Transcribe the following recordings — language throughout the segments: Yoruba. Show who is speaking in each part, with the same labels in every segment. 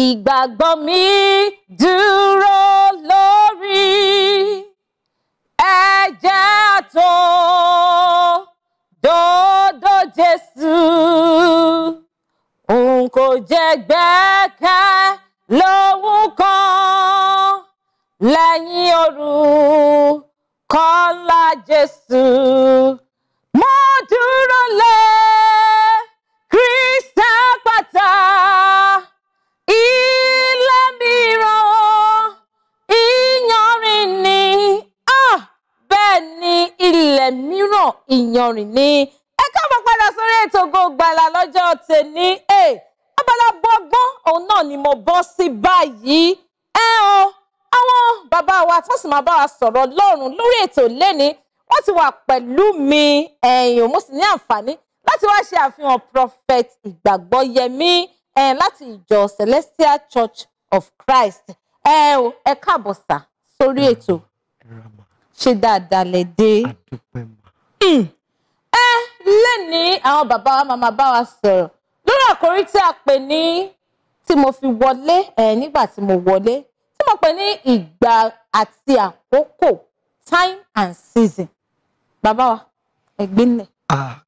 Speaker 1: Ìgbàgbọ́ mi dúró lórí ẹ̀jẹ̀ tó dòdò Jésù. Òun kò jẹ́ gbẹ́kẹ̀ lóhun kan lẹ́yìn orúkọ ńlá Jésù. Mo dúró lé Kristi àpáta, ilé mìíràn ìyanrìn ni. Bẹ́ẹ̀ ni, ilẹ̀ mìíràn ìyanrìn ni. Ẹ káàbọ̀ padà sórí ètò Ògo Ìgbàlà lọ́jọ́ tèmi. Abala gbọ́gbọ́n òun náà ni mo bọ́ sí báyìí. Àwọn bàbá wa tó sì máa bá wa sọ̀rọ̀ Ọlọ́run lórí ètò lẹ́ni, wọ́n ti wà pẹ̀lú mi. Mo sì ní àǹfààní láti wá ṣe àfihàn Prophet Igbagboyemi láti ìjọ Celestial Church of Christ. Ẹ káàbọ̀ sà sórí ètò. Ṣé dáadáa lẹ dé? Lẹ́ni àwọn bàbá wa máa bá wa sọ̀rọ̀ lórí àkòrí tí a pè ní tí mo fi wọlé nígbà tí mo wọlé, tí mo pè ní ìgbà àti àkókò, time and season. Bàbá wa ẹgbẹ́ nílẹ̀.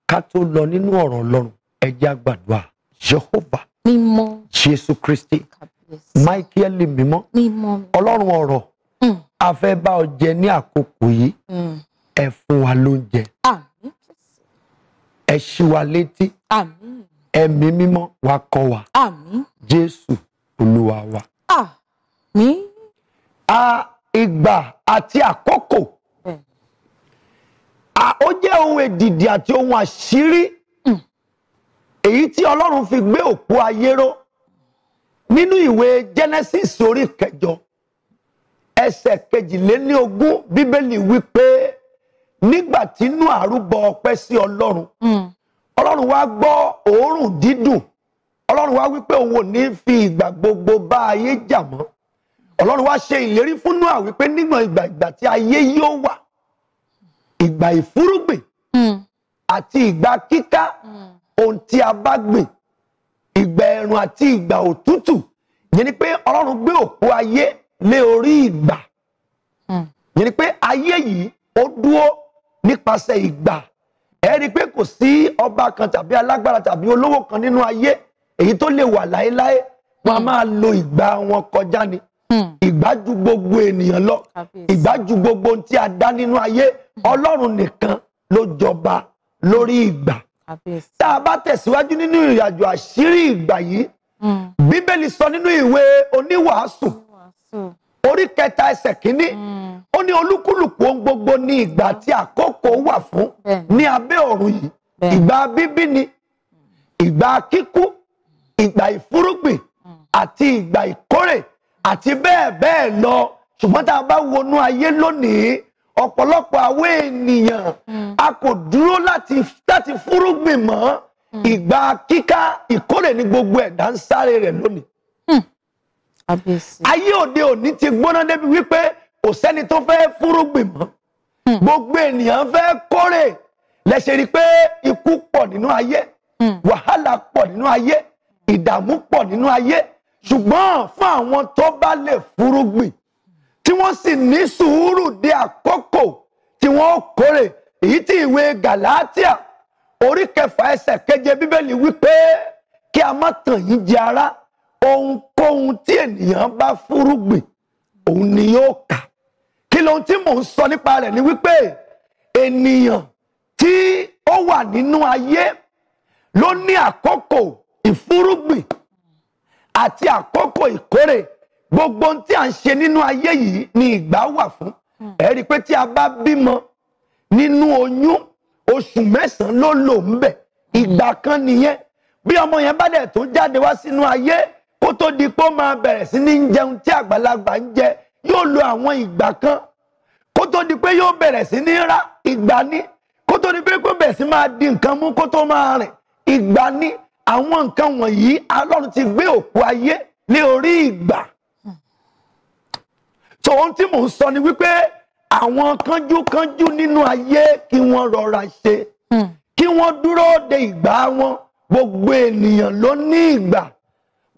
Speaker 2: Ká tó lọ nínú ọ̀rọ̀ Ọlọ́run, ẹ jẹ́ á gbàdúrà. Jehovah
Speaker 1: mímọ́,
Speaker 2: Jésù Kristi, Michael mímọ́, Ọlọ́run ọ̀rọ̀, a fẹ́ bá ọ jẹ ní àkókò yìí, ẹ fún wa lóúnjẹ, ẹ ṣí wa létí, ẹ̀mí mímọ́ wa kọ́ wa, Jésù Olúwa wa. Ìgbà àti àkókò, ó jẹ́ ohun èdìdì àti ohun àṣírí èyí tí Ọlọ́run fi gbé òpó ayé ró nínú ìwé Genesis orí 8 ẹsẹ̀ 22 Bíbélì wípé nígbà tí Nóà rúbọ ọpẹ́ sí Ọlọ́run, Ọlọ́run wá gbọ́ òórùn dídùn. Ọlọ́run wá wípé òun ò ní fi ìgbà gbogbo bá ayé jà mọ́. Ọlọ́run wá ṣe ìlérí fún Nóà wípé nígbà ìgbà tí ayé yóò wà, ìgbà ìfúrúgbìn àti ìgbà kíká ohun tí a bá gbìn, ìgbà ẹ̀rùn àti ìgbà òtútù. Yẹn ni pé Ọlọ́run gbé òpó ayé lé orí ìgbà. Yẹn ni pé ayé yìí ó dúró nípasẹ̀ ìgbà. Ẹ rí i pé kò sí ọba kan tàbí alágbára tàbí olówó kan nínú ayé èyí tó lè wà láéláé. Wọ́n á máa lo ìgbà wọn kọjá ni. Ìgbà ju gbogbo ènìyàn lọ. Ìgbà ju gbogbo ohun tí a dá nínú ayé. Ọlọ́run nìkan ló jọba lórí ìgbà. Tá a bá tẹ̀síwájú nínú ìrìnàjò àṣírí ìgbà yìí, Bíbélì sọ nínú ìwé Oníwàásù orí 3 ẹsẹ̀ 1, ó ní olúkúlùkù ohun gbogbo ní ìgbà àti àkókò wà fún ní abẹ́ ọ̀run yìí. Ìgbà bíbí ni, ìgbà kíkú, ìgbà ìfúrúgbìn àti ìgbà ìkórè àti bẹ́ẹ̀ bẹ́ẹ̀ lọ. Ṣùgbọ́n tá a bá wọnú ayé lónìí, ọ̀pọ̀lọpọ̀ àwọn ènìyàn a kò dúró láti fúrúgbìn mọ́. Ìgbà kíká, ìkórè ní gbogbo ẹ̀dá ń sáré rẹ̀ lónìí. Ayé òde òní ti gbóná débi wípé kò sẹ́ni tó fẹ́ fúrúgbìn mọ́. Gbogbo ènìyàn fẹ́ kórè. Lẹ́ṣẹ̀ rí pé ikú pọ̀ nínú ayé, wàhálà pọ̀ nínú ayé, ìdààmú pọ̀ nínú ayé. Ṣùgbọ́n fún àwọn tó bá lè fúrúgbìn, tí wọ́n sì ní sùúrù dé àkókò tí wọ́n kórè, èyí tí ìwé Gàlátíà orí 9 ẹsẹ̀ 7 Bíbélì wípé kí a má tàn yín jẹ ará, ohunkóhun tí ènìyàn bá fúrúgbìn òun ni yóò ká. Kí lohun tí mò ń sọ nípa rẹ̀ ni wípé ènìyàn tí ó wà nínú ayé ló ní àkókò ìfúrúgbìn àti àkókò ìkórè. Gbogbo ohun tí a ń ṣe nínú ayé yìí ni ìgbà wà fún. Ẹ rí i pé tí a bá bímọ nínú oyún, oṣù 9 ló lò ń bẹ̀. Ìgbà kan nìyẹn. Bí ọmọ yẹn bá dẹ̀ tó jáde wá sínú ayé, kó tó di pé ó máa bẹ̀rẹ̀ sí ní jẹun tí àgbàlagbà ń jẹ, yóò lo àwọn ìgbà kan. Kó tó di pé yóò bẹ̀rẹ̀ sí ní rá, ìgbà ní. Kó tó di pé kó bẹ̀rẹ̀ sí máa di nǹkan mú kó tó máa rìn, ìgbà ní. Àwọn nǹkan wọ̀nyí Ọlọ́run ti gbé òpó ayé lé orí ìgbà. So ohun tí mò ń sọ ni wípé àwọn kánjúkánjú nínú ayé kí wọ́n rọra ṣe, kí wọ́n dúró de ìgbà wọn. Gbogbo ènìyàn ló ní ìgbà.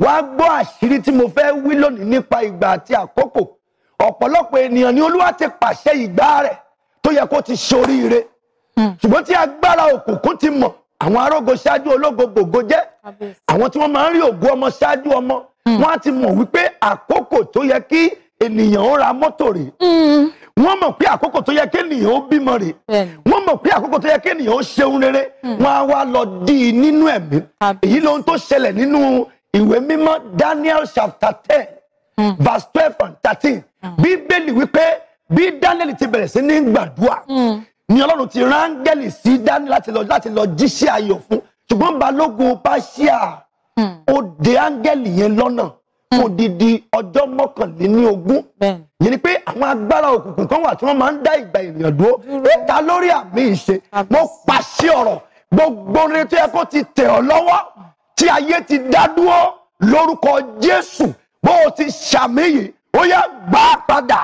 Speaker 2: wá gbọ́ àṣírí tí mo fẹ́ wí lónìí nípa ìgbà àti àkókò. Ọ̀pọ̀lọpọ̀ ènìyàn ni Olúwa ti pàṣẹ ìgbà rẹ̀ tó yẹ kó ti ṣoríire. Ṣùgbọ́n tí agbára òkùnkùn ti mọ̀, àwọn arógo ṣáájú ológo gbògo jẹ́, àwọn tí wọ́n máa ń rí ògo ọmọ ṣáájú ọmọ, wọ́n á ti mọ̀ wípé àkókò tó yẹ kí ènìyàn ó ra mọ́tò rè. Wọ́n mọ̀ pé àkókò tó yẹ kí ènìyàn ó bímọ rè. Wọ́n mọ̀ pé àkókò tó yẹ kí ènìyàn ó ṣeun rere. Wọ́n á wá lọ dí i nínú ẹ̀mí. Èyí lohun tó ṣẹlẹ̀ nínú ìwé mímọ́ Daniel chapter 10 verse 12 and 13. Bíbélì wípé bí Daniel ti bẹ̀rẹ̀ sí ní gbàdúrà ni Ọlọ́run ti rán áńgẹ́lì sí Daniel láti lọ jíṣẹ́ ayọ̀ fún. Ṣùgbọ́n balógun Páṣíà ó dè áńgẹ́lì yẹn lọ́nà fún odidi ọjọ́ 21. Yẹn ni pé àwọn agbára òkùnkùn kan wà tí wọ́n máa ń dá ìgbà ènìyàn dúró. Ẹ̀ka lórí àmì ìṣe, mo pàṣẹ ọ̀rọ̀ gbogbo rere tó yẹ kó ti tẹ̀ ọ́ lọ́wọ́ tí ayé ti dá dúró lórúkọ Jésù. Bó o ti ṣàmìyè, ó yá gbà padà.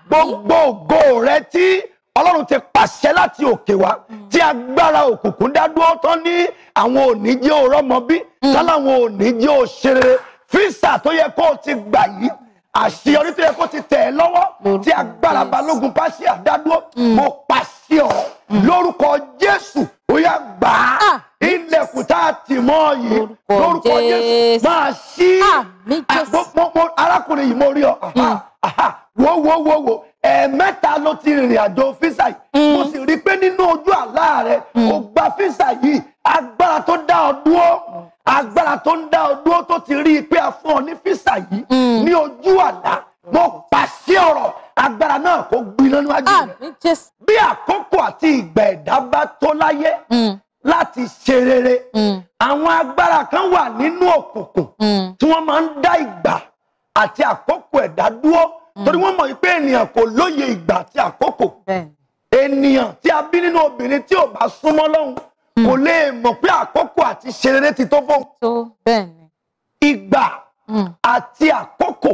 Speaker 2: Gbogbo ògo rẹ tí Ọlọ́run ti pàṣẹ láti òkè wá, tí agbára òkùnkùn dá dúró tán ní àwọn òní jẹ́ òrọ́mọ bí, tán láwọn òní jẹ́ òṣèré. Físà tó yẹ kó o ti gbà yìí, àṣeyọrí tó yẹ kó ti tẹ̀ ẹ́ lọ́wọ́ tí agbára balógun Páṣíà dá dúró, mo pàṣẹ ọ̀ lórúkọ Jésù, ó yá gbà á. Ilẹ̀kùn tá a tì mọ́ yìí lórúkọ Jésù máa ṣí. Arákùnrin yìí mo rí ọ. Wo ẹ̀ẹ̀mẹ́ta ló ti rìnrìn àjò físà yìí. Mo sì rí pé nínú ojú àlá rẹ̀ ó gba físà yìí. Agbára tó dá ọ dúró, agbára tó ń dá ọ dúró tó ti rí i pé a fún ọ ní físà yìí ní ojú àlá. Mo pàṣẹ ọ̀rọ̀, agbára náà kó gbiná níwájú rẹ̀. Bí àkókò àti ìgbà ẹ̀dá bá tó láyé láti ṣe rere, àwọn agbára kan wà nínú òkùnkùn tí wọ́n máa ń dá ìgbà àti àkókò ẹ̀dá dúró, torí wọ́n mọ̀ pé ènìyàn kò lóye ìgbà àti àkókò. Ènìyàn tí a bí nínú obìnrin tí ò bá súnmọ́ Ọlọ́run kò lè mọ̀ pé àkókò àti ṣe rere ti tó fún. Ìgbà àti àkókò,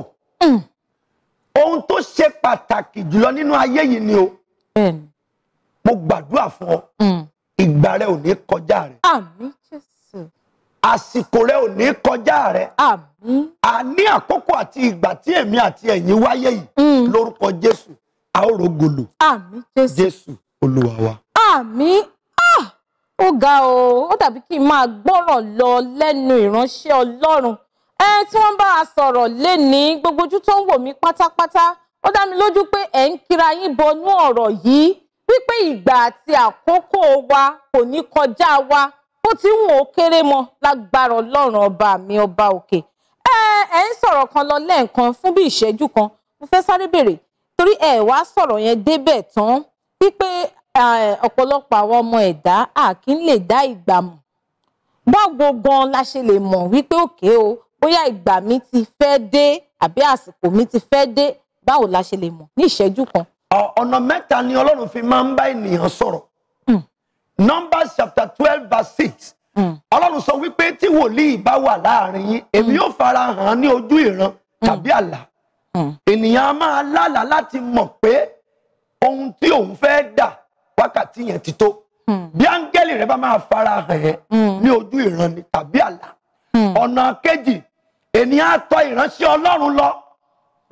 Speaker 2: ohun tó ṣe pàtàkì jùlọ nínú ayé yìí ni o. Mo gbàdúrà fún ọ, ìgbà rẹ ò ní kọjá rẹ.
Speaker 1: Àmín Jésù.
Speaker 2: Àsìkò rẹ ò ní kọjá rẹ.
Speaker 1: Àmín.
Speaker 2: Àní àkókò àti ìgbà tí èmi àti ẹ̀yin wáyé yìí lórúkọ Jésù, a ó rògòlò.
Speaker 1: Àmín Jésù.
Speaker 2: Jésù Olúwa wa.
Speaker 1: Àmín. Ó ga o, ó dàbí kí n máa gbọ́rọ̀ lọ lẹ́nu ìránṣẹ́ Ọlọ́run. Tí wọ́n bá a sọ̀rọ̀ lénìí, gbogbo ojú tó ń wò mí pátápátá, ó dá mi lójú pé ẹ̀ ń kíra yín bọnú ọ̀rọ̀ yìí wípé ìgbà àti àkókò wa kò ní kọjá wa, bó ti ń wò ó kéré mọ́ lágbára Ọlọ́run ọba mi ọba òkè. Ẹ ń sọ̀rọ̀ kan lọ lẹ́ẹ̀kan fún bí ìṣẹ́jú kan, mo fẹ́ sáré bèrè torí ẹ wá sọ̀rọ̀ yẹn débẹ̀ tán wípé ọ̀pọ̀lọpọ̀ àwọn ọmọ ẹ̀dá kì í lè dá ìgbà mọ̀. Báwo gan la ṣe lè mọ̀ wípé òkè o, bóyá ìgbà mi ti fẹ́ dé àbí àsìkò mi ti fẹ́ dé? Báwo la ṣe lè mọ̀ ní ìṣẹ́jú kan?
Speaker 2: Ọ̀nà mẹ́ta ni Ọlọ́run fi máa ń bá ènìyàn sọ̀rọ̀. Numbers chapter 12 verse 6. Ọlọ́run sọ wípé tí wòlíì bá wà láàrin yín, èmi yóò fara hàn ní ojú ìran tàbí àlá. Ènìyàn a máa lálàá láti mọ̀ pé ohun tí òun fẹ́ dà wákàtí yẹn ti tó. Bí áńgẹ́lì rẹ bá máa fara hàn ẹ́ ní ojú ìran ni tàbí àlá. Ọ̀nà kejì, ènìyàn á tọ̀ ìránṣẹ́ Ọlọ́run lọ.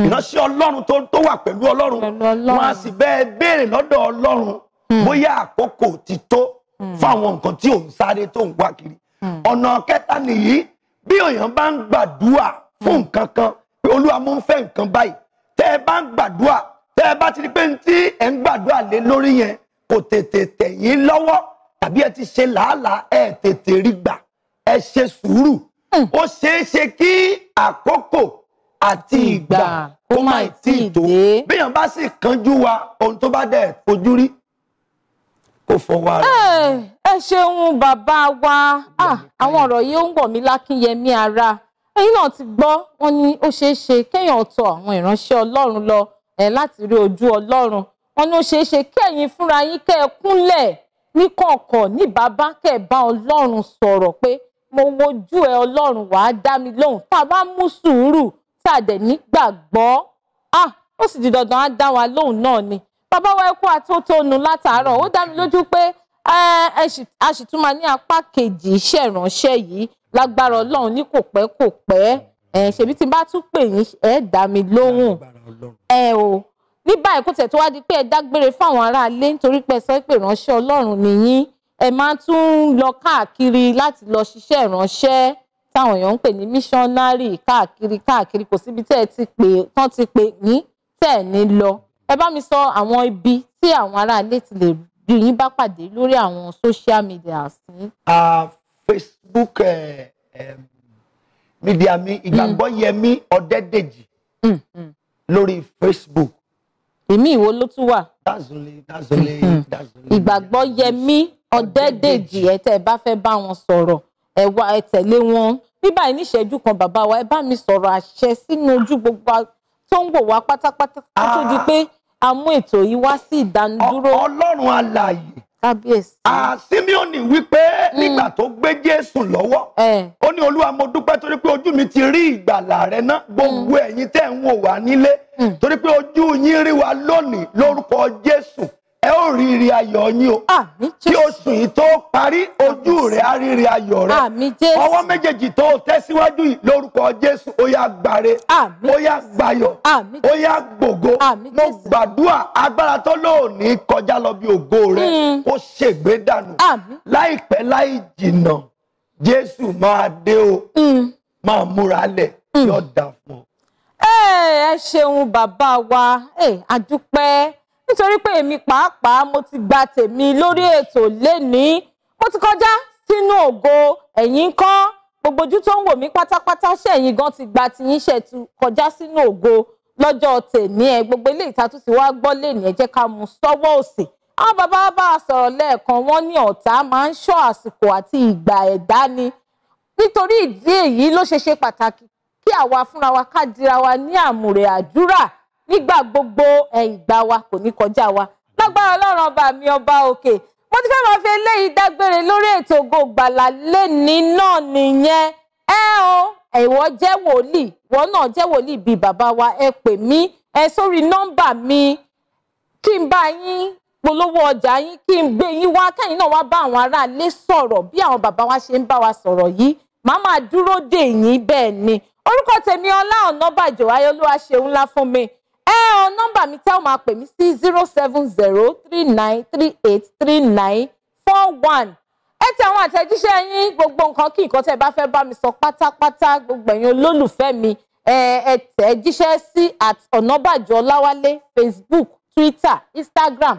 Speaker 2: Ìránṣẹ́ Ọlọ́run tó wà pẹ̀lú Ọlọ́run, wọ́n á sì bẹ́ẹ̀ béèrè lọ́dọ̀ Ọlọ́run bóyá àkókò ti tó fún àwọn nǹkan tí ò ń sáré tó ń wá kiri. Ọ̀nà kẹta nìyí, bí èèyàn bá ń gbàdúrà fún nǹkan kan, pé Olúwa mo ń fẹ́ nǹkan báyìí, tẹ́ ẹ bá ń gbàdúrà, tẹ́ ẹ bá ti rí pé tí ẹ ń gbàdúrà lé lórí yẹn kò tètè tẹ̀ yín lọ́wọ́, tàbí ẹ ti ṣe làálàá ẹ tètè rí gbà, ẹ ṣe sùúrù. Ó ṣeé ṣe kí àkókò àti ìgbà kó má tí ì tó. Bí èèyàn bá sì kánjú wa ohun tó bá dẹ̀ fojú rí kó fọwọ́ ara.
Speaker 1: Ẹ ṣeun bàbá wa, àwọn ọ̀rọ̀ yìí ó ń wọ̀ mí lákínyẹmí ara. Ẹ̀yin náà ti gbọ́, wọ́n ní ó ṣeé ṣe kéèyàn tọ̀ àwọn ìránṣẹ́ Ọlọ́run lọ láti rí ojú Ọlọ́run. Wọ́n ní ó ṣeé ṣe kẹ́yin fúnra yín kẹ́ ẹ kúnlẹ̀ ní kọ̀ọ̀kọ̀ ní bàbá kẹ́ ẹ bá Ọlọ́run sọ̀rọ̀ pé mo wojú ẹ Ọlọ́run, wàá dá mi lóhùn. Tá a bá mú sùúrù, tá a dẹ̀ nígbàgbọ́, ó sì di dandan á dá wa lóhùn náà ni. Bàbá wa ẹ kú àtótónu látàárọ̀, ó dá mi lójú pé a sì tún máa ní apá kejì iṣẹ́ ìránṣẹ́ yìí lágbára Ọlọ́run ní kò pẹ́. ṣebí tí n bá tún pè yín ẹ dá mi lóhùn o ní báyìí kó tẹ̀ tó wá di pé ẹ dágbére fáwọn aráalé nítorí pé ẹ sọ pé ìránṣẹ́ Ọlọ́run nìyín ẹ máa tún lọ káàkiri láti lọ ṣiṣẹ́ ìránṣẹ́ táwọn èèyàn ń pè ní missionary káàkiri kò síbi tẹ́ ẹ ti pè tán ti pè yín tẹ́ ẹ ní lọ ẹ bá mi sọ àwọn ibi tí àwọn aráalé ti lè rí yín bá pàdé lórí àwọn social media sí.
Speaker 2: Facebook media mi Igbagboyemi Ọdẹ́dèjì lórí Facebook.
Speaker 1: Èmi ìwo ló tún wà.
Speaker 2: Dazole.
Speaker 1: Igbagboyemi Ọdẹ́dèjì ẹ tẹ́ ẹ bá fẹ́ bá wọn sọ̀rọ̀ ẹ wá ẹ tẹ̀lé wọn. Bí báyìí ní ìṣẹ́jú kan bàbá wa ẹ bá mi sọ̀rọ̀ àṣẹ sínú ojú gbogbo tó ń wò wá pátápátá tó di pé a mú ètò yìí wá sí ìdánudúró. Ọlọ́run alààyè. Kábíyèsí. Simeoni wípé nígbà tó gbé Jésù lọ́wọ́ ó ní Olúwa mo dúpẹ́ torí pé ojú mi ti rí ìgbàlà rẹ náà gbogbo ẹ̀yin tẹ́ ń wò wá nílé torí pé ojú yín rí wa lónìí lórúkọ Jésù ẹ ó rí ire ayọ̀ yín o kí oṣù yìí tó parí ojú rẹ á rí ire ayọ̀ rẹ ọwọ́ méjèèjì tó tẹ̀síwájú yìí lórúkọ Jésù ó yá gbàre ó yá gbàyọ̀ ó yá gbògo mo gbàdúrà agbára tó lóòní kọjá lọ bí ògo rẹ kó ṣègbé dànù láìpẹ́ láì jìnnà Jésù máa dé o máa múra lẹ̀ yóò dà fún ọ. ẹ ṣeun bàbá wa a dúpẹ́ nítorí pé èmi pàápàá mo ti gba tèmi lórí ètò lénìí mo ti kọjá sínú ògo ẹ̀yin kọ́ gbogbo ojú tó ń wò mí pátápátá ṣẹ̀yin gan ti gba tiyín ṣe ti kọjá sínú ògo lọ́jọ́ tèmi gbogbo ilé ìtatú ti wá gbọ́ lénìí ẹ jẹ́ ká mú sọ́wọ́ òsì àwọn bàbá wa bá a sọ̀rọ̀ lẹ́ẹ̀kan wọ́n ní ọ̀tá máa ń ṣọ́ àsìkò àti ìgbà ẹ̀dá ni nítorí ìdí èyí ló ṣe pàtàkì kí àwa fúnra wa ká dira wa ní àmùrè àdúrà nígbà gbogbo ìgbà wa kò ní kọjá wa lágbára Ọlọ́run ọba mi ọba òkè mo ti fẹ́ máa fi eléyìí dágbére lórí ètò Ògo Ìgbàlà lénìí náà nìyẹn ìwọ jẹ́ wòlíì ìwọ náà jẹ́ wòlíì bíi bàbá wa ẹ pè mí sórí nọ́mbà mi kí n bá yín polówó ọjà yín kí n gbé yín wá kẹ́yìn náà wá bá àwọn aráalé sọ̀rọ̀ bí àwọn bàbá wa ṣe ń bá wa sọ̀rọ̀ yìí màá máa dúró dè yín bẹ́ẹ̀ ni orúkọ tèmi Ọlá Onabanji ayọ̀lúwa ṣeun ńlá fún mi nọ́mbà mi tẹ́ ọ máa pè mí sí 07039383941 ẹ tẹ àwọn àtẹ̀jíṣẹ́ yín gbogbo nǹkan kí nǹkan tẹ́ bá fẹ́ bá mi sọ pátápátá gbogbo ẹ̀yin olólùfẹ́ mi ẹ tẹ̀ jíṣẹ́ sí @Onabanji Ọláwálé Facebook Twitter Instagram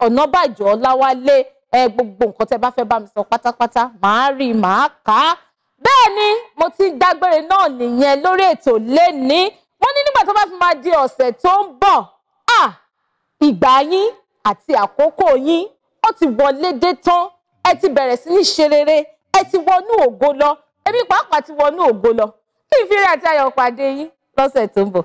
Speaker 1: @Onabanji Ọláwálé gbogbo nǹkan tẹ́ bá fẹ́ bá mi sọ pátápátá màá rí màá kà á bẹ́ẹ̀ ni mo ti dágbére náà nìyẹn lórí ètò lénìí wọ́n ní nígbà tó bá fi máa di ọ̀sẹ̀ tó ń bọ̀ ìgbà yín àti àkókò yín ó ti wọlé dé tán ẹ ti bẹ̀rẹ̀ sí ní ṣe rere ẹ ti wọnú ògo lọ èmi pàápàá ti wọnú ògo lọ kí n fi rí àti ayọ̀ pàdé yín lọ́sẹ̀ tó ń bọ̀.